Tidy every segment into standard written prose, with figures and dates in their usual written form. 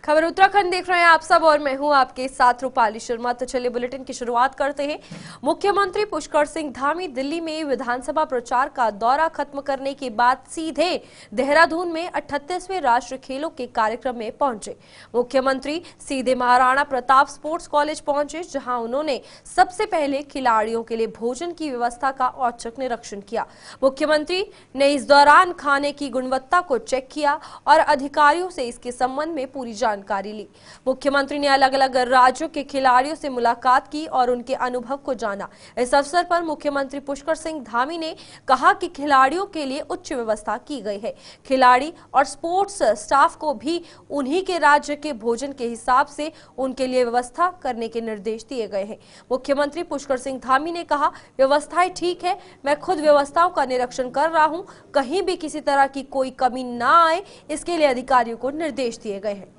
खबर उत्तराखंड देख रहे हैं आप सब और मैं हूं आपके साथ रूपाली शर्मा। तो चलिए बुलेटिन की शुरुआत करते हैं। मुख्यमंत्री पुष्कर सिंह धामी दिल्ली में विधानसभा प्रचार का दौरा खत्म करने के बाद सीधे देहरादून में 38वें राष्ट्रीय खेलों के कार्यक्रम में पहुंचे। मुख्यमंत्री सीधे महाराणा प्रताप स्पोर्ट्स कॉलेज पहुंचे, जहां उन्होंने सबसे पहले खिलाड़ियों के लिए भोजन की व्यवस्था का औचक निरीक्षण किया। मुख्यमंत्री ने इस दौरान खाने की गुणवत्ता को चेक किया और अधिकारियों से इसके संबंध में पूरी जानकारी ली। मुख्यमंत्री ने अलग अलग राज्यों के खिलाड़ियों से मुलाकात की और उनके अनुभव को जाना। इस अवसर पर मुख्यमंत्री पुष्कर सिंह धामी ने कहा कि खिलाड़ियों के लिए उच्च व्यवस्था की गई है। खिलाड़ी और स्पोर्ट्स स्टाफ को भी उन्हीं के राज्य के भोजन के हिसाब से उनके लिए व्यवस्था करने के निर्देश दिए गए हैं। मुख्यमंत्री पुष्कर सिंह धामी ने कहा, व्यवस्थाएं ठीक है, मैं खुद व्यवस्थाओं का निरीक्षण कर रहा हूं, कहीं भी किसी तरह की कोई कमी ना आए, इसके लिए अधिकारियों को निर्देश दिए गए हैं।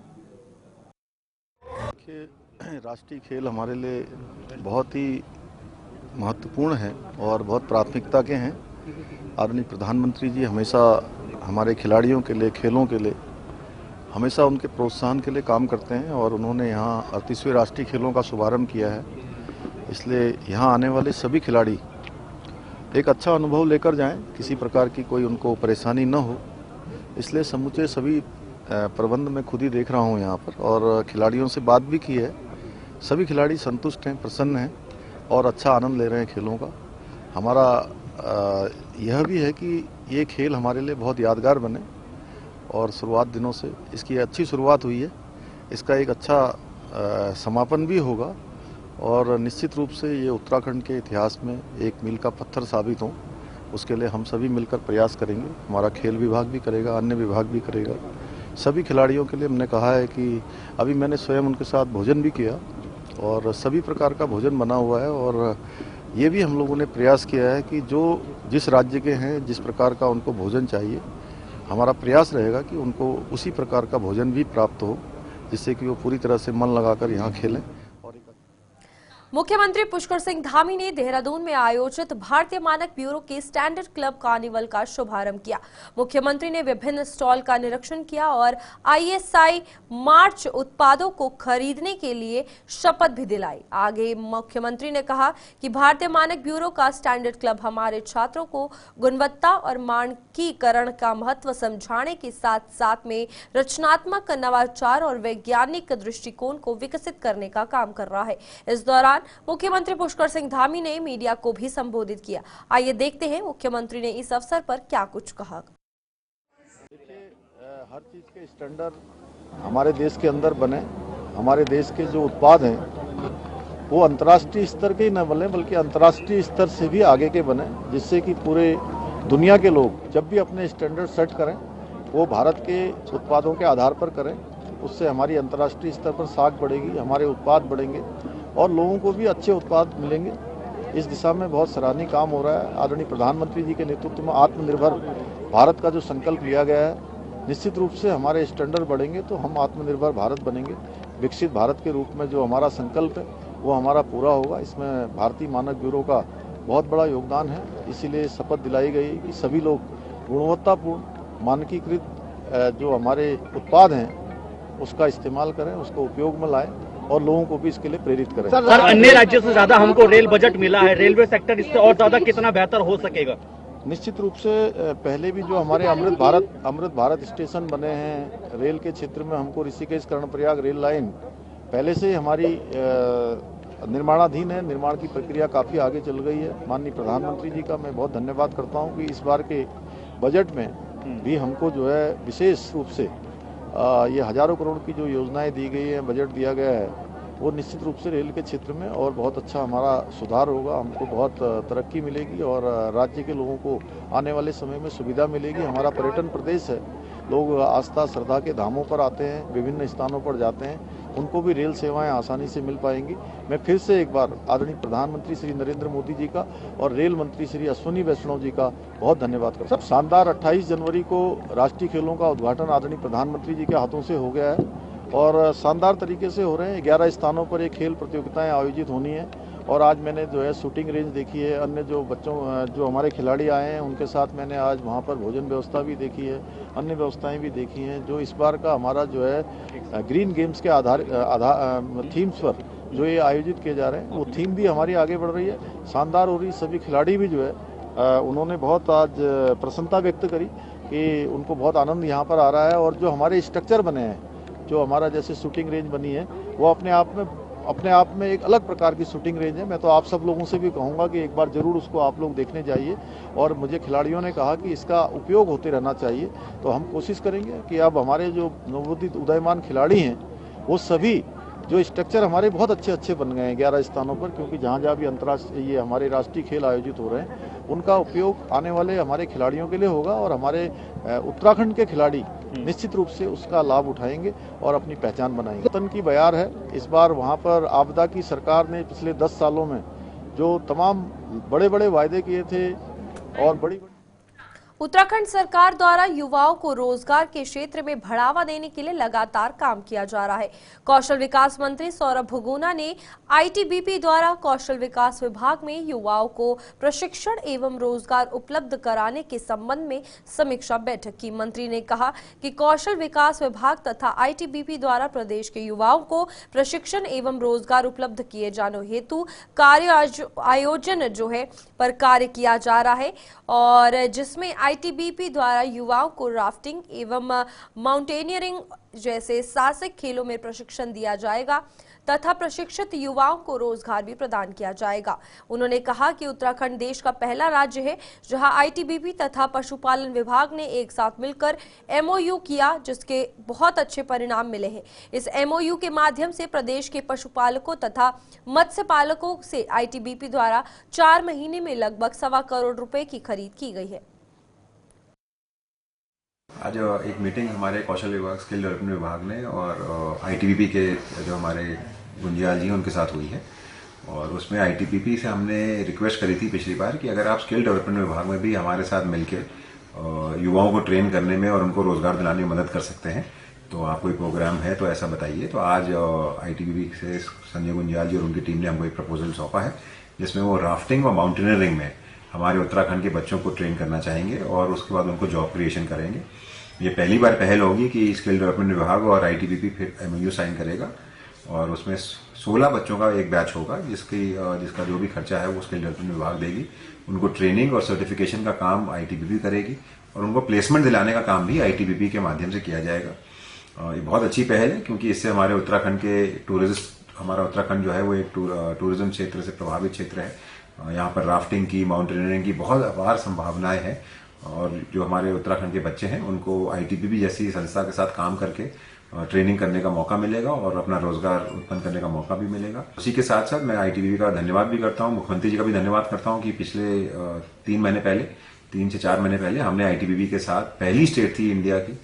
राष्ट्रीय खेल हमारे लिए बहुत ही महत्वपूर्ण है और बहुत प्राथमिकता के हैं। आदरणीय प्रधानमंत्री जी हमेशा हमारे खिलाड़ियों के लिए, खेलों के लिए हमेशा उनके प्रोत्साहन के लिए काम करते हैं और उन्होंने यहाँ 38वें राष्ट्रीय खेलों का शुभारंभ किया है। इसलिए यहाँ आने वाले सभी खिलाड़ी एक अच्छा अनुभव लेकर जाएं, किसी प्रकार की कोई उनको परेशानी न हो। इसलिए समूचे सभी प्रबंध मैं खुद ही देख रहा हूँ यहाँ पर और खिलाड़ियों से बात भी की है। सभी खिलाड़ी संतुष्ट हैं, प्रसन्न हैं और अच्छा आनंद ले रहे हैं खेलों का। हमारा यह भी है कि ये खेल हमारे लिए बहुत यादगार बने और शुरुआत दिनों से इसकी अच्छी शुरुआत हुई है। इसका एक अच्छा समापन भी होगा और निश्चित रूप से ये उत्तराखंड के इतिहास में एक मील का पत्थर साबित हो, उसके लिए हम सभी मिलकर प्रयास करेंगे। हमारा खेल विभाग भी करेगा, अन्य विभाग भी करेगा। सभी खिलाड़ियों के लिए हमने कहा है कि अभी मैंने स्वयं उनके साथ भोजन भी किया और सभी प्रकार का भोजन बना हुआ है और ये भी हम लोगों ने प्रयास किया है कि जो जिस राज्य के हैं, जिस प्रकार का उनको भोजन चाहिए, हमारा प्रयास रहेगा कि उनको उसी प्रकार का भोजन भी प्राप्त हो, जिससे कि वो पूरी तरह से मन लगाकर यहाँ खेलें। मुख्यमंत्री पुष्कर सिंह धामी ने देहरादून में आयोजित भारतीय मानक ब्यूरो के स्टैंडर्ड क्लब कार्निवल का शुभारंभ किया। मुख्यमंत्री ने विभिन्न स्टॉल का निरीक्षण किया और ISI मार्च उत्पादों को खरीदने के लिए शपथ भी दिलाई। आगे मुख्यमंत्री ने कहा कि भारतीय मानक ब्यूरो का स्टैंडर्ड क्लब हमारे छात्रों को गुणवत्ता और मानकीकरण का महत्व समझाने के साथ साथ में रचनात्मक, नवाचार और वैज्ञानिक दृष्टिकोण को विकसित करने का काम कर रहा है। इस दौरान मुख्यमंत्री पुष्कर सिंह धामी ने मीडिया को भी संबोधित किया। आइए देखते हैं मुख्यमंत्री ने इस अवसर पर क्या कुछ कहा। देखिए, हर चीज के स्टैंडर्ड हमारे देश के अंदर बने। हमारे देश के जो उत्पाद हैं वो अंतर्राष्ट्रीय स्तर के ही न बने बल्कि अंतर्राष्ट्रीय स्तर से भी आगे के बने, जिससे कि पूरे दुनिया के लोग जब भी अपने स्टैंडर्ड सेट करें वो भारत के उत्पादों के आधार पर करें। उससे हमारी अंतर्राष्ट्रीय स्तर पर साख बढ़ेगी, हमारे उत्पाद बढ़ेंगे और लोगों को भी अच्छे उत्पाद मिलेंगे। इस दिशा में बहुत सराहनीय काम हो रहा है। आदरणीय प्रधानमंत्री जी के नेतृत्व में आत्मनिर्भर भारत का जो संकल्प लिया गया है, निश्चित रूप से हमारे स्टैंडर्ड बढ़ेंगे तो हम आत्मनिर्भर भारत बनेंगे। विकसित भारत के रूप में जो हमारा संकल्प है वो हमारा पूरा होगा। इसमें भारतीय मानक ब्यूरो का बहुत बड़ा योगदान है। इसीलिए शपथ दिलाई गई कि सभी लोग गुणवत्तापूर्ण मानकीकृत जो हमारे उत्पाद हैं उसका इस्तेमाल करें, उसको उपयोग में लाएं और लोगों को भी इसके लिए प्रेरित करें। सर, अन्य राज्यों से ज्यादा हमको रेल बजट मिला है, रेलवे सेक्टर इससे और ज्यादा कितना बेहतर हो सकेगा? निश्चित रूप से पहले भी जो हमारे अमृत भारत स्टेशन बने हैं रेल के क्षेत्र में, हमको ऋषिकेश कर्णप्रयाग रेल लाइन पहले से ही हमारी निर्माणाधीन है। निर्माण की प्रक्रिया काफ़ी आगे चल गई है। माननीय प्रधानमंत्री जी का मैं बहुत धन्यवाद करता हूँ कि इस बार के बजट में भी हमको जो है विशेष रूप से ये हजारों करोड़ की जो योजनाएं दी गई हैं, बजट दिया गया है, वो निश्चित रूप से रेल के क्षेत्र में और बहुत अच्छा हमारा सुधार होगा। हमको बहुत तरक्की मिलेगी और राज्य के लोगों को आने वाले समय में सुविधा मिलेगी। हमारा पर्यटन प्रदेश है, लोग आस्था श्रद्धा के धामों पर आते हैं, विभिन्न स्थानों पर जाते हैं, उनको भी रेल सेवाएं आसानी से मिल पाएंगी। मैं फिर से एक बार आदरणीय प्रधानमंत्री श्री नरेंद्र मोदी जी का और रेल मंत्री श्री अश्विनी वैष्णव जी का बहुत धन्यवाद करता हूं। शानदार 28 जनवरी को राष्ट्रीय खेलों का उद्घाटन आदरणीय प्रधानमंत्री जी के हाथों से हो गया है और शानदार तरीके से हो रहे हैं। 11 स्थानों पर ये खेल प्रतियोगिताएं आयोजित होनी है और आज मैंने जो है शूटिंग रेंज देखी है। अन्य जो जो हमारे खिलाड़ी आए हैं उनके साथ मैंने आज वहाँ पर भोजन व्यवस्था भी देखी है, अन्य व्यवस्थाएं भी देखी हैं। जो इस बार का हमारा जो है ग्रीन गेम्स के थीम्स पर जो ये आयोजित किए जा रहे हैं, वो थीम भी हमारी आगे बढ़ रही है, शानदार हो रही है। सभी खिलाड़ी भी जो है उन्होंने बहुत आज प्रसन्नता व्यक्त करी कि उनको बहुत आनंद यहाँ पर आ रहा है। और जो हमारे स्ट्रक्चर बने हैं, जो हमारा जैसे शूटिंग रेंज बनी है, वो अपने आप में एक अलग प्रकार की शूटिंग रेंज है। मैं तो आप सब लोगों से भी कहूँगा कि एक बार ज़रूर उसको आप लोग देखने जाइए। और मुझे खिलाड़ियों ने कहा कि इसका उपयोग होते रहना चाहिए, तो हम कोशिश करेंगे कि अब हमारे जो नवोदित उदयमान खिलाड़ी हैं, वो सभी जो स्ट्रक्चर हमारे बहुत अच्छे बन गए हैं 11 स्थानों पर, क्योंकि जहाँ भी अंतर्राष्ट्रीय ये हमारे राष्ट्रीय खेल आयोजित हो रहे हैं, उनका उपयोग आने वाले हमारे खिलाड़ियों के लिए होगा। और हमारे उत्तराखंड के खिलाड़ी निश्चित रूप से उसका लाभ उठाएंगे और अपनी पहचान बनाएंगे। वतन की बयार है। इस बार वहाँ पर आपदा की सरकार ने पिछले 10 सालों में जो तमाम बड़े वायदे किए थे और बड़ी उत्तराखंड सरकार द्वारा युवाओं को रोजगार के क्षेत्र में बढ़ावा देने के लिए लगातार काम किया जा रहा है। कौशल विकास मंत्री सौरभ भगोना ने आईटीबीपी द्वारा कौशल विकास विभाग में युवाओं को प्रशिक्षण एवं रोजगार उपलब्ध कराने के संबंध में समीक्षा बैठक की। मंत्री ने कहा कि कौशल विकास विभाग तथा आईटीबीपी द्वारा प्रदेश के युवाओं को प्रशिक्षण एवं रोजगार उपलब्ध किए जाने हेतु कार्य आयोजन जो है पर कार्य किया जा रहा है, और जिसमें आईटीबीपी द्वारा युवाओं को राफ्टिंग एवं माउंटेनियरिंग जैसे साहसिक खेलों में प्रशिक्षण दिया जाएगा तथा प्रशिक्षित युवाओं को रोजगार भी प्रदान किया जाएगा। उन्होंने कहा कि उत्तराखंड देश का पहला राज्य है जहां आईटीबीपी तथा पशुपालन विभाग ने एक साथ मिलकर एमओयू किया, जिसके बहुत अच्छे परिणाम मिले हैं। इस एमओयू के माध्यम से प्रदेश के पशुपालकों तथा मत्स्य पालकों से आईटीबीपी द्वारा 4 महीने में लगभग 1.25 करोड़ रुपए की खरीद की गई है। आज एक मीटिंग हमारे कौशल विभाग, स्किल डेवलपमेंट विभाग ने और आईटीबीपी के जो हमारे गुंजियाल जी उनके साथ हुई है। और उसमें आईटीबीपी से हमने रिक्वेस्ट करी थी पिछली बार कि अगर आप स्किल डेवलपमेंट विभाग में भी हमारे साथ मिलकर युवाओं को ट्रेन करने में और उनको रोजगार दिलाने में मदद कर सकते हैं, तो आप कोई प्रोग्राम है तो ऐसा बताइए। तो आज आईटीबीपी से संजय गुंजियाल जी और उनकी टीम ने हमको एक प्रपोजल सौंपा है, जिसमें वो राफ्टिंग और माउंटेनियरिंग में हमारे उत्तराखंड के बच्चों को ट्रेन करना चाहेंगे और उसके बाद उनको जॉब क्रिएशन करेंगे। ये पहली बार पहल होगी कि स्किल डेवलपमेंट विभाग और आईटीबीपी फिर एमओयू साइन करेगा और उसमें 16 बच्चों का एक बैच होगा, जिसका जो भी खर्चा है वो स्किल डेवलपमेंट विभाग देगी। उनको ट्रेनिंग और सर्टिफिकेशन का काम आईटीबीपी करेगी और उनको प्लेसमेंट दिलाने का काम भी आईटीबीपी के माध्यम से किया जाएगा। ये बहुत अच्छी पहल है, क्योंकि इससे हमारे उत्तराखंड के हमारा उत्तराखंड जो है वो एक टूरिज्म क्षेत्र से प्रभावित क्षेत्र है। यहाँ पर राफ्टिंग की, माउंटेनियरिंग की बहुत अपार संभावनाएं हैं और जो हमारे उत्तराखंड के बच्चे हैं उनको आईटीबीपी जैसी संस्था के साथ काम करके ट्रेनिंग करने का मौका मिलेगा और अपना रोजगार उत्पन्न करने का मौका भी मिलेगा। उसी के साथ साथ मैं आईटीबीपी का धन्यवाद भी करता हूँ, मुख्यमंत्री जी का भी धन्यवाद करता हूँ कि पिछले 3 से 4 महीने पहले हमने आईटीबीपी के साथ, पहली स्टेट थी इंडिया की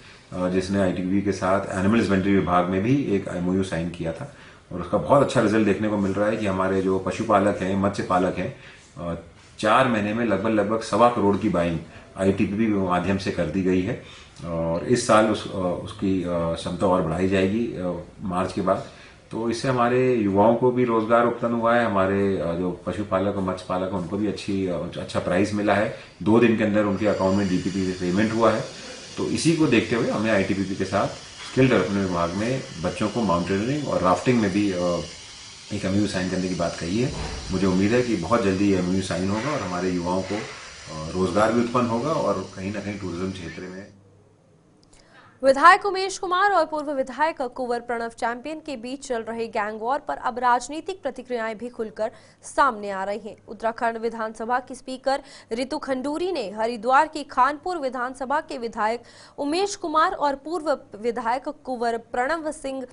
जिसने आईटीबीपी के साथ एनिमल हस्बेंड्री विभाग में भी एक एमओयू साइन किया था। और उसका बहुत अच्छा रिजल्ट देखने को मिल रहा है कि हमारे जो पशुपालक हैं, मत्स्य पालक हैं, 4 महीने में लगभग 1.25 करोड़ की बाइंग आईटीबीपी के माध्यम से कर दी गई है। और इस साल उसकी क्षमता और बढ़ाई जाएगी मार्च के बाद। तो इससे हमारे युवाओं को भी रोजगार उत्पन्न हुआ है, हमारे जो पशुपालक और मत्स्य पालक हैं उनको भी अच्छा प्राइस मिला है। 2 दिन के अंदर उनके अकाउंट में डीपीपी से पेमेंट हुआ है। तो इसी को देखते हुए हमने आईटीबीपी के साथ स्किल डेवलपमेंट विभाग में बच्चों को माउंटेनियरिंग और राफ्टिंग में भी एक एमओयू साइन करने की बात कही है। मुझे उम्मीद है कि बहुत जल्दी एमओयू साइन होगा और हमारे युवाओं को रोजगार भी उत्पन्न होगा और कहीं ना कहीं टूरिज्म क्षेत्र में। विधायक उमेश कुमार और पूर्व विधायक कुंवर प्रणव चैंपियन के बीच चल रहे गैंग वॉर पर अब राजनीतिक प्रतिक्रियाएं भी खुलकर सामने आ रही हैं। उत्तराखंड विधानसभा की स्पीकर रितु खंडूरी ने हरिद्वार की खानपुर विधानसभा के विधायक उमेश कुमार और पूर्व विधायक कुंवर प्रणव सिंह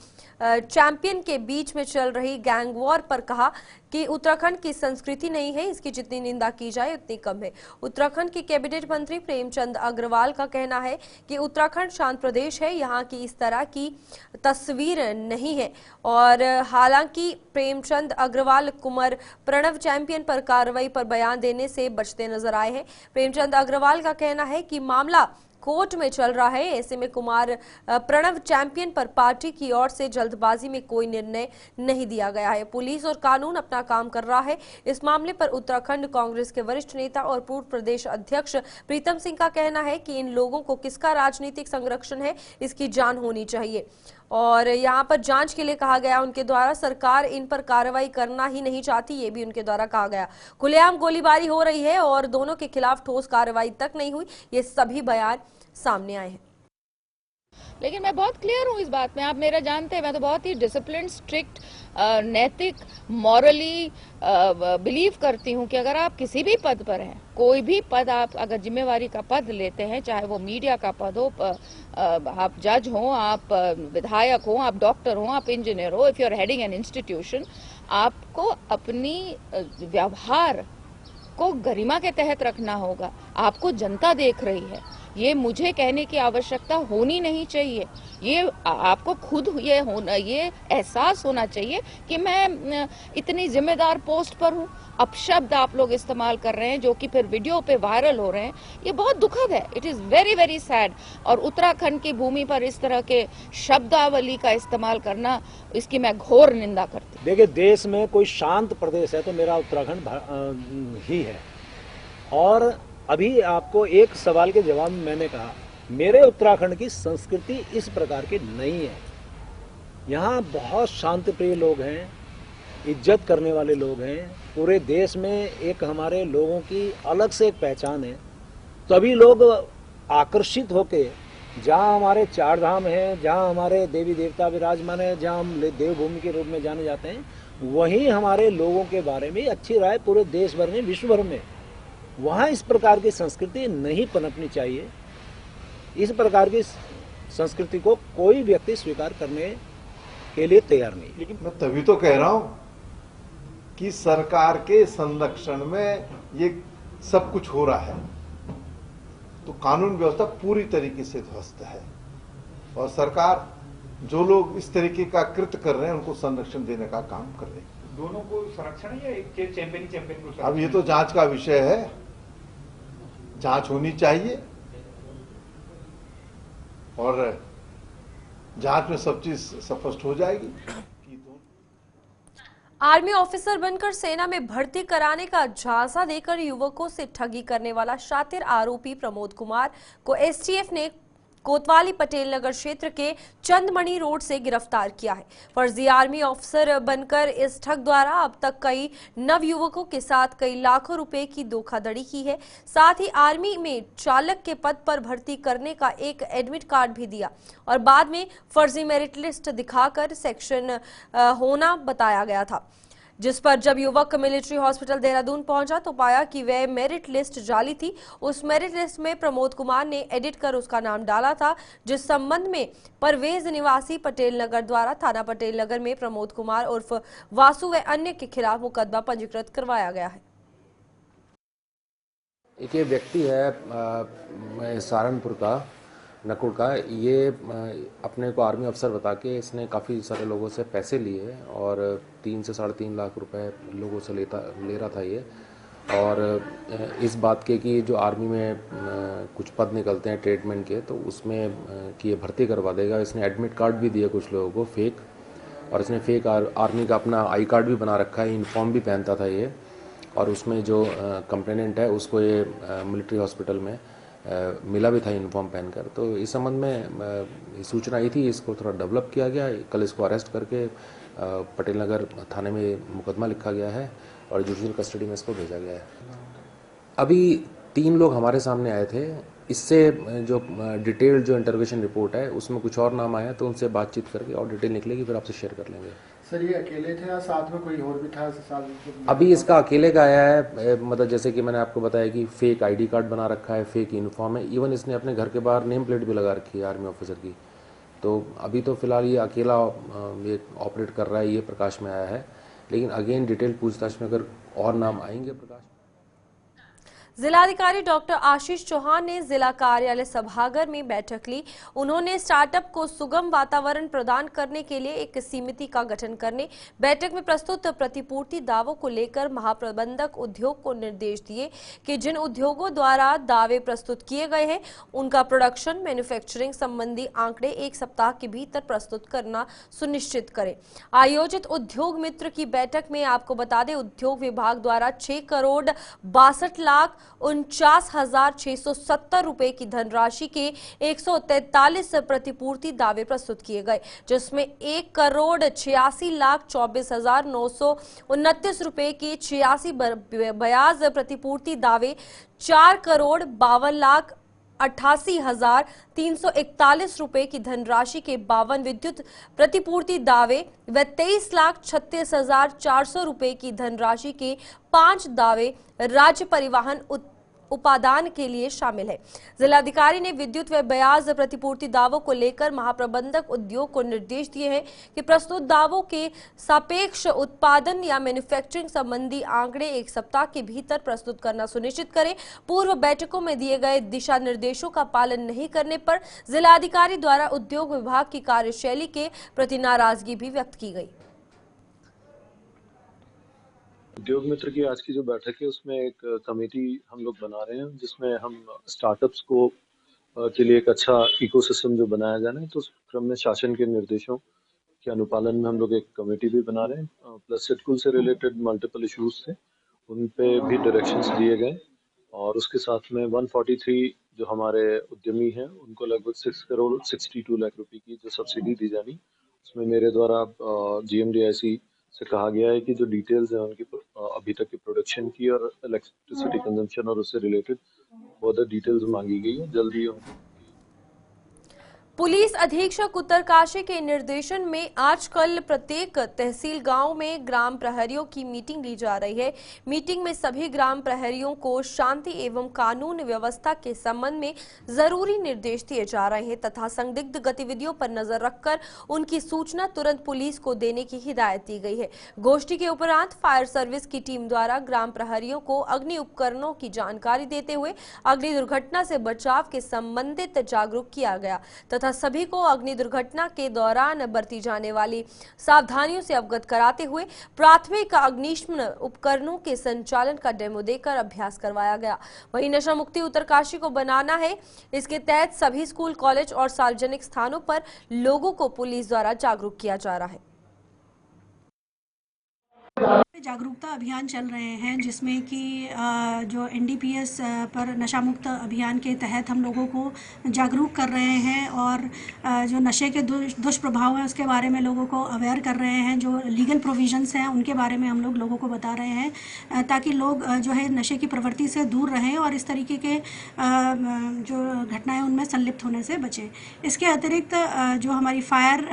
चैंपियन के बीच में चल रही गैंग वॉर पर कहा कि उत्तराखंड की संस्कृति नहीं है, इसकी जितनी निंदा की जाए उतनी कम है। उत्तराखंड के कैबिनेट मंत्री प्रेमचंद अग्रवाल का कहना है कि उत्तराखंड शांत प्रदेश है, यहाँ की इस तरह की तस्वीर नहीं है। और हालांकि प्रेमचंद अग्रवाल कुंवर प्रणव चैंपियन पर कार्रवाई पर बयान देने से बचते नजर आए हैं। प्रेमचंद अग्रवाल का कहना है कि मामला कोर्ट में चल रहा है, ऐसे में कुमार प्रणव चैंपियन पर पार्टी की ओर से जल्दबाजी में कोई निर्णय नहीं दिया गया है। पुलिस और कानून अपना काम कर रहा है। इस मामले पर उत्तराखंड कांग्रेस के वरिष्ठ नेता और पूर्व प्रदेश अध्यक्ष प्रीतम सिंह का कहना है कि इन लोगों को किसका राजनीतिक संरक्षण है, इसकी जांच होनी चाहिए। और यहाँ पर जांच के लिए कहा गया उनके द्वारा। सरकार इन पर कार्रवाई करना ही नहीं चाहती, ये भी उनके द्वारा कहा गया। खुलेआम गोलीबारी हो रही है और दोनों के खिलाफ ठोस कार्रवाई तक नहीं हुई, ये सभी बयान सामने आए हैं। लेकिन मैं बहुत क्लियर हूँ इस बात में, आप मेरा जानते हैं, मैं तो बहुत ही डिसिप्लिन, स्ट्रिक्ट, नैतिक, मॉरली बिलीव करती हूँ कि अगर आप किसी भी पद पर हैं, कोई भी पद आप अगर जिम्मेवारी का पद लेते हैं, चाहे वो मीडिया का पद हो, आप जज हो, आप विधायक हो, आप डॉक्टर हो, आप इंजीनियर हो, if you are heading an institution, आपको अपनी व्यवहार को गरिमा के तहत रखना होगा। आपको जनता देख रही है, ये मुझे कहने की आवश्यकता होनी नहीं चाहिए। ये आपको खुद ये एहसास होना चाहिए कि मैं इतनी जिम्मेदार पोस्ट पर हूँ। अपशब्द आप लोग इस्तेमाल कर रहे हैं जो कि फिर वीडियो पे वायरल हो रहे हैं, ये बहुत दुखद है। It is very very sad. और उत्तराखंड की भूमि पर इस तरह के शब्दावली का इस्तेमाल करना, इसकी मैं घोर निंदा करती हूँ। देखिए, देश में कोई शांत प्रदेश है तो मेरा उत्तराखंड ही है। और अभी आपको एक सवाल के जवाब में मैंने कहा, मेरे उत्तराखंड की संस्कृति इस प्रकार की नहीं है। यहाँ बहुत शांतिप्रिय लोग हैं, इज्जत करने वाले लोग हैं। पूरे देश में एक हमारे लोगों की अलग से एक पहचान है। तभी लोग आकर्षित होके, जहाँ हमारे चार धाम हैं, जहाँ हमारे देवी देवता विराजमान है, जहाँ हम देवभूमि के रूप में जाने जाते हैं, वहीं हमारे लोगों के बारे में अच्छी राय पूरे देश भर में, विश्व भर में। वहाँ इस प्रकार की संस्कृति नहीं पनपनी चाहिए। इस प्रकार की संस्कृति को कोई व्यक्ति स्वीकार करने के लिए तैयार नहीं। लेकिन मैं तभी तो कह रहा हूं कि सरकार के संरक्षण में ये सब कुछ हो रहा है, तो कानून व्यवस्था पूरी तरीके से ध्वस्त है और सरकार जो लोग इस तरीके का कृत्य कर रहे हैं उनको संरक्षण देने का काम कर रही है। दोनों को संरक्षण या एक चैंपियन को? अब ये तो जांच का विषय है, जांच होनी चाहिए और जांच में सब चीज स्पष्ट हो जाएगी। आर्मी ऑफिसर बनकर सेना में भर्ती कराने का झांसा देकर युवकों से ठगी करने वाला शातिर आरोपी प्रमोद कुमार को एसटीएफ ने कोतवाली पटेल नगर क्षेत्र के चंदमणि रोड से गिरफ्तार किया है। फर्जी आर्मी ऑफिसर बनकर इस ठग द्वारा अब तक कई नवयुवकों के साथ कई लाखों रुपए की धोखाधड़ी की है। साथ ही आर्मी में चालक के पद पर भर्ती करने का एक एडमिट कार्ड भी दिया और बाद में फर्जी मेरिट लिस्ट दिखाकर सेक्शन होना बताया गया था, जिस पर जब युवक मिलिट्री हॉस्पिटल देहरादून पहुंचा तो पाया कि वह मेरिट लिस्ट जाली थी। उस मेरिट लिस्ट में प्रमोद कुमार ने एडिट कर उसका नाम डाला था, जिस संबंध में परवेज निवासी पटेल नगर द्वारा थाना पटेल नगर में प्रमोद कुमार उर्फ वासु व अन्य के खिलाफ मुकदमा पंजीकृत करवाया गया है। एक ये व्यक्ति है सहारनपुर का, नकुड़ का, ये अपने को आर्मी अफसर बता के इसने काफ़ी सारे लोगों से पैसे लिए और 3 से 3.5 लाख रुपए लोगों से ले रहा था ये। और इस बात के कि जो आर्मी में कुछ पद निकलते हैं ट्रेडमेंट के, तो उसमें कि ये भर्ती करवा देगा। इसने एडमिट कार्ड भी दिए कुछ लोगों को फेक, और इसने फेक आर्मी का अपना आई कार्ड भी बना रखा है, यूनिफॉर्म भी पहनता था ये। और उसमें जो कंप्लेनेंट है उसको ये मिलिट्री हॉस्पिटल में मिला भी था यूनिफॉर्म पहनकर। तो इस संबंध में सूचना आई थी, इसको थोड़ा डेवलप किया गया। कल इसको अरेस्ट करके पटेल नगर थाने में मुकदमा लिखा गया है और जुडिशियल कस्टडी में इसको भेजा गया है। अभी 3 लोग हमारे सामने आए थे। इससे जो डिटेल्ड जो इंटरोगेशन रिपोर्ट है उसमें कुछ और नाम आया, तो उनसे बातचीत करके और डिटेल निकलेगी, फिर आपसे शेयर कर लेंगे। सर, ये अकेले थे या साथ में कोई और भी था? अभी इसका अकेले का आया है, मतलब जैसे कि मैंने आपको बताया कि फेक आईडी कार्ड बना रखा है, फेक यूनिफॉर्म है, इवन इसने अपने घर के बाहर नेम प्लेट भी लगा रखी है आर्मी ऑफिसर की। तो अभी तो फिलहाल ये अकेला ये ऑपरेट कर रहा है, ये प्रकाश में आया है। लेकिन अगेन डिटेल पूछताछ में अगर और नाम आएंगे प्रकाश। जिलाधिकारी डॉक्टर आशीष चौहान ने जिला कार्यालय सभागार में बैठक ली। उन्होंने स्टार्टअप को सुगम वातावरण प्रदान करने के लिए एक समिति का गठन करने, बैठक में प्रस्तुत प्रतिपूर्ति दावों को लेकर महाप्रबंधक उद्योग को निर्देश दिए कि जिन उद्योगों द्वारा दावे प्रस्तुत किए गए हैं उनका प्रोडक्शन मैन्युफैक्चरिंग संबंधी आंकड़े 1 सप्ताह के भीतर प्रस्तुत करना सुनिश्चित करें। आयोजित उद्योग मित्र की बैठक में आपको बता दें, उद्योग विभाग द्वारा 6 करोड़ 62 लाख ₹49,670 रुपए की धनराशि के 143 प्रतिपूर्ति दावे प्रस्तुत किए गए, जिसमें 1,24,24,929 रुपए के 86 ब्याज प्रतिपूर्ति दावे, 4,52,88,341 रुपए की धनराशि के 52 विद्युत प्रतिपूर्ति दावे व 23,36,400 रुपए की धनराशि के 5 दावे राज्य परिवहन उपादान के लिए शामिल है। जिलाधिकारी ने विद्युत व ब्याज प्रतिपूर्ति दावों को लेकर महाप्रबंधक उद्योग को निर्देश दिए हैं कि प्रस्तुत दावों के सापेक्ष उत्पादन या मैन्युफैक्चरिंग संबंधी आंकड़े 1 सप्ताह के भीतर प्रस्तुत करना सुनिश्चित करें। पूर्व बैठकों में दिए गए दिशा निर्देशों का पालन नहीं करने पर जिलाधिकारी द्वारा उद्योग विभाग की कार्यशैली के प्रति नाराजगी भी व्यक्त की गई। उद्योग मित्र की आज की जो बैठक है उसमें एक कमेटी हम लोग बना रहे हैं, जिसमें हम स्टार्टअप्स को के लिए एक अच्छा इकोसिस्टम जो बनाया जाना है, तो उस क्रम में शासन के निर्देशों के अनुपालन में हम लोग एक कमेटी भी बना रहे हैं। प्लस सिडकुल से रिलेटेड मल्टीपल इश्यूज थे, उन पे भी डायरेक्शंस दिए गए और उसके साथ में 143 जो हमारे उद्यमी हैं उनको लगभग 6,62 लाख रुपए की जो सब्सिडी दी जानी, उसमें मेरे द्वारा GMDIC से कहा गया है कि जो डिटेल्स है उनकी अभी तक की प्रोडक्शन की और इलेक्ट्रिसिटी कंजम्पशन और उससे रिलेटेड बहुत डिटेल्स मांगी गई है। जल्दी पुलिस अधीक्षक उत्तरकाशी के निर्देशन में आजकल प्रत्येक तहसील गांव में ग्राम प्रहरियों की मीटिंग ली जा रही है। मीटिंग में सभी ग्राम प्रहरियों को शांति एवं कानून व्यवस्था के संबंध में जरूरी निर्देश दिए जा रहे हैं तथा संदिग्ध गतिविधियों पर नजर रखकर उनकी सूचना तुरंत पुलिस को देने की हिदायत दी गई है। गोष्ठी के उपरांत फायर सर्विस की टीम द्वारा ग्राम प्रहरियों को अग्नि उपकरणों की जानकारी देते हुए अग्नि दुर्घटना से बचाव के संबंधित जागरूक किया गया तथा सभी को अग्नि दुर्घटना के दौरान बरती जाने वाली सावधानियों से अवगत कराते हुए प्राथमिक अग्निशमन उपकरणों के संचालन का डेमो देकर अभ्यास करवाया गया। वहीं नशा मुक्ति उत्तरकाशी को बनाना है, इसके तहत सभी स्कूल, कॉलेज और सार्वजनिक स्थानों पर लोगों को पुलिस द्वारा जागरूक किया जा रहा है। जागरूकता अभियान चल रहे हैं, जिसमें कि जो NDPS पर नशा मुक्त अभियान के तहत हम लोगों को जागरूक कर रहे हैं और जो नशे के दुष्प्रभाव हैं उसके बारे में लोगों को अवेयर कर रहे हैं। जो लीगल प्रोविजंस हैं उनके बारे में हम लोग लोगों को बता रहे हैं ताकि लोग जो है नशे की प्रवृत्ति से दूर रहें और इस तरीके के जो घटनाएं उनमें संलिप्त होने से बचें। इसके अतिरिक्त जो हमारी फायर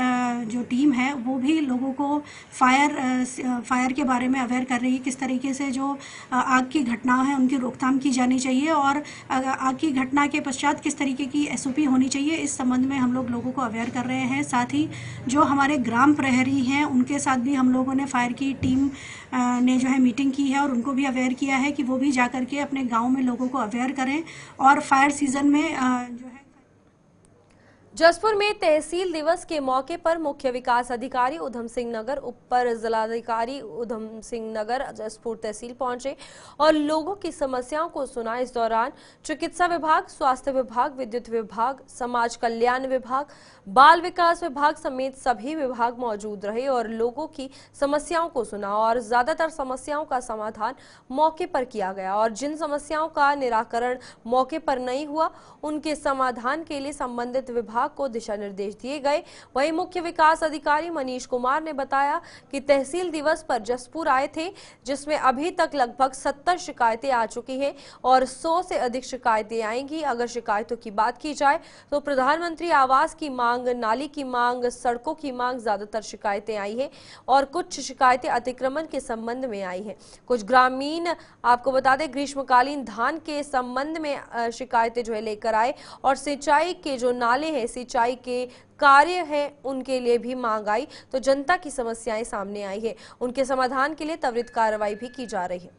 जो टीम है वो भी लोगों को फायर के बारे में अवेयर कर रही है, किस तरीके से जो आग की घटनाएं हैं उनकी रोकथाम की जानी चाहिए और आग की घटना के पश्चात किस तरीके की SOP होनी चाहिए, इस संबंध में हम लोग लोगों को अवेयर कर रहे हैं। साथ ही जो हमारे ग्राम प्रहरी हैं उनके साथ भी हम लोगों ने फायर की टीम ने जो है मीटिंग की है और उनको भी अवेयर किया है कि वो भी जा करके अपने गाँव में लोगों को अवेयर करें और फायर सीजन में जो है। जसपुर में तहसील दिवस के मौके पर मुख्य विकास अधिकारी उधम सिंह नगर, अपर जिलाधिकारी उधम सिंह नगर जसपुर तहसील पहुंचे और लोगों की समस्याओं को सुना। इस दौरान चिकित्सा विभाग, स्वास्थ्य विभाग, विद्युत विभाग, समाज कल्याण विभाग, बाल विकास विभाग समेत सभी विभाग मौजूद रहे और लोगों की समस्याओं को सुना और ज्यादातर समस्याओं का समाधान मौके पर किया गया और जिन समस्याओं का निराकरण मौके पर नहीं हुआ उनके समाधान के लिए संबंधित विभाग को दिशा निर्देश दिए गए। वहीं मुख्य विकास अधिकारी मनीष कुमार ने बताया कि तहसील दिवस पर जसपुर आए थे, जिसमें अभी तक लगभग 70 शिकायतें आ चुकी हैं और 100 से अधिक शिकायतें आएंगी। अगर शिकायतों की बात की जाए तो प्रधानमंत्री आवास की मांग, नाली की मांग, सड़कों की मांग ज्यादातर शिकायतें आई है और कुछ शिकायतें अतिक्रमण के संबंध में आई है। कुछ ग्रामीण, आपको बता दें, ग्रीष्मकालीन धान के संबंध में शिकायतें जो है लेकर आए और सिंचाई के जो नाले हैं, सिंचाई के कार्य हैं, उनके लिए भी मांग आई तो जनता की समस्याएं सामने आई है। उनके समाधान के लिए त्वरित कार्रवाई भी की जा रही है।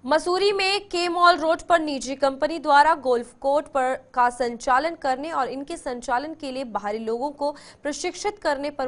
मसूरी में के मॉल रोड पर निजी कंपनी द्वारा गोल्फ कोर्ट पर का संचालन करने और इनके संचालन के लिए बाहरी लोगों को प्रशिक्षित करने पर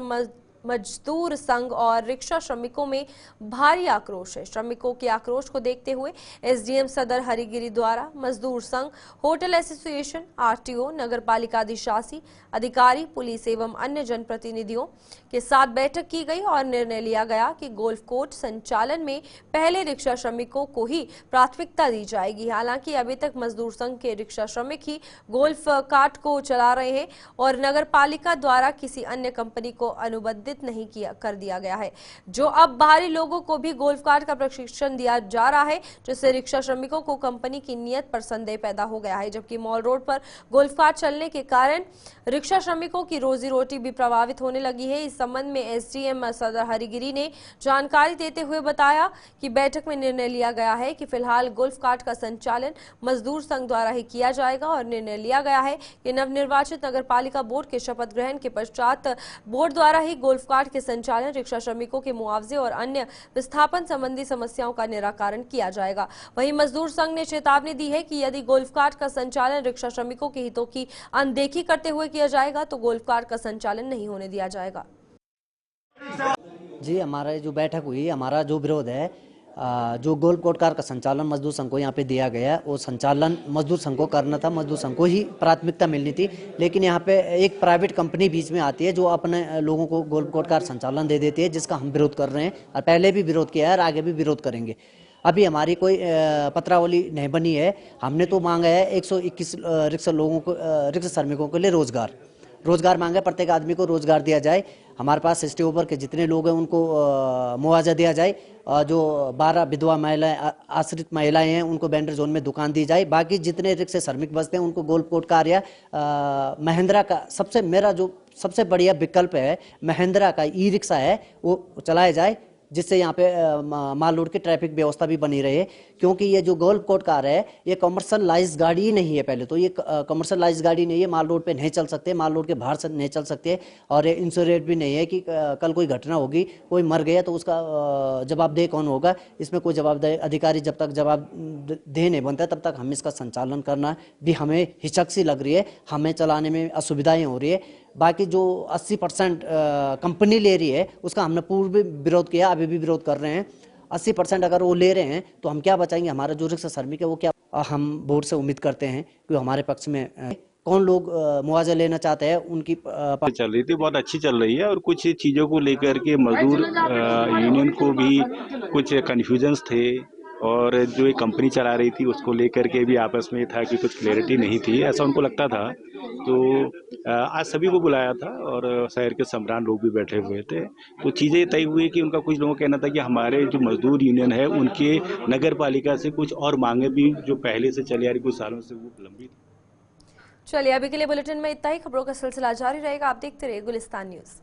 मजदूर संघ और रिक्शा श्रमिकों में भारी आक्रोश है। श्रमिकों के आक्रोश को देखते हुए एसडीएम सदर हरिगिरी द्वारा मजदूर संघ, होटल एसोसिएशन, आरटीओ, नगर पालिका अधिशासी अधिकारी, पुलिस एवं अन्य जनप्रतिनिधियों के साथ बैठक की गई और निर्णय लिया गया कि गोल्फ कोर्ट संचालन में पहले रिक्शा श्रमिकों को ही प्राथमिकता दी जाएगी। हालांकि अभी तक मजदूर संघ के रिक्शा श्रमिक ही गोल्फ कार्ट को चला रहे हैं और नगर पालिका द्वारा किसी अन्य कंपनी को अनुबंधित नहीं कर दिया गया है, जो अब बाहरी लोगों को भी गोल्फ कार्ट का प्रशिक्षण दिया जा रहा है, जिससे रिक्शा श्रमिकों को कंपनी की नीयत पर संदेह पैदा हो गया है। जबकि मॉल रोड पर गोल्फ कार्ट चलने के कारण रिक्शा श्रमिकों की रोजी रोटी भी प्रभावित होने लगी है। इस संबंध में एसडीएम सदर हरिगिरी ने जानकारी देते हुए बताया कि बैठक में निर्णय लिया गया है कि फिलहाल गोल्फ कार्ट का संचालन मजदूर संघ द्वारा ही किया जाएगा और निर्णय लिया गया है कि नवनिर्वाचित नगर पालिका बोर्ड के शपथ ग्रहण के पश्चात बोर्ड द्वारा ही गोल्फ कार्ट के संचालन, रिक्शा श्रमिकों के मुआवजे और अन्य विस्थापन संबंधी समस्याओं का निराकरण किया जाएगा। वहीं मजदूर संघ ने चेतावनी दी है कि यदि गोल्फ कार्ट का संचालन रिक्शा श्रमिकों के हितों की अनदेखी करते हुए किया जाएगा तो गोल्फ कार्ट का संचालन नहीं होने दिया जाएगा। जी, हमारा जो बैठक हुई, हमारा जो विरोध है, जो गोल्फ कोर्ट कार का संचालन मजदूर संघ को यहाँ पे दिया गया है, वो संचालन मजदूर संघ को करना था, मजदूर संघ को ही प्राथमिकता मिलनी थी। लेकिन यहाँ पे एक प्राइवेट कंपनी बीच में आती है जो अपने लोगों को गोल्फ कोर्ट कार संचालन दे देती है, जिसका हम विरोध कर रहे हैं और पहले भी विरोध किया है और आगे भी विरोध करेंगे। अभी हमारी कोई पत्रावली नहीं बनी है। हमने तो मांगा है 121 रिक्शा लोगों को, रिक्शा श्रमिकों के लिए रोजगार मांगा है, प्रत्येक आदमी को रोजगार दिया जाए। हमारे पास 60 ओवर के जितने लोग हैं उनको मुआवजा दिया जाए। जो 12 विधवा महिलाएं, आश्रित महिलाएं हैं, उनको बेंडर जोन में दुकान दी जाए। बाकी जितने रिक्शा श्रमिक बचते हैं उनको गोल्फ कोर्ट कार या महिंद्रा का मेरा जो सबसे बढ़िया विकल्प है, महिंद्रा का ई रिक्शा है, वो चलाया जाए, जिससे यहाँ पे माल रोड की ट्रैफिक व्यवस्था भी बनी रहे। क्योंकि ये जो गोल्फ कोर्ट कार है ये कमर्शलाइज गाड़ी ही नहीं है। पहले तो ये कमर्शलाइज गाड़ी नहीं है, माल रोड पे नहीं चल सकते, माल रोड के बाहर से नहीं चल सकते और ये इंश्योरेंस भी नहीं है कि कल कोई घटना होगी, कोई मर गया तो उसका जवाबदेह कौन होगा। इसमें कोई जवाबदेह अधिकारी जब तक जवाबदेह नहीं बनता तब तक हम इसका संचालन करना भी हमें हिचक सी लग रही है, हमें चलाने में असुविधाएं हो रही है। बाकी जो 80% कंपनी ले रही है उसका हमने पूर्व भी विरोध किया, अभी भी विरोध कर रहे हैं। 80% अगर वो ले रहे हैं तो हम क्या बचाएंगे, हमारा जो रिक्शा श्रमिक है वो क्या। हम बोर्ड से उम्मीद करते हैं कि हमारे पक्ष में कौन लोग मुआवजा लेना चाहते हैं उनकी चल रही थी, बहुत अच्छी चल रही है। और कुछ चीज़ों को लेकर के मजदूर यूनियन को भी कुछ कन्फ्यूजन्स थे और जो एक कंपनी चला रही थी उसको लेकर के भी आपस में था कि कुछ क्लैरिटी नहीं थी, ऐसा उनको लगता था। तो आज सभी को बुलाया था और शहर के सम्राट लोग भी बैठे हुए थे। तो चीज़ें तय हुई कि उनका कुछ लोगों का कहना था कि हमारे जो मजदूर यूनियन है उनके नगर पालिका से कुछ और मांगे भी जो पहले से चली आ रही कुछ सालों से वो लंबी। चलिए, अभी के लिए बुलेटिन में इतना ही। खबरों का सिलसिला जारी रहेगा, आप देखते रहिए गुलिस्तान न्यूज़।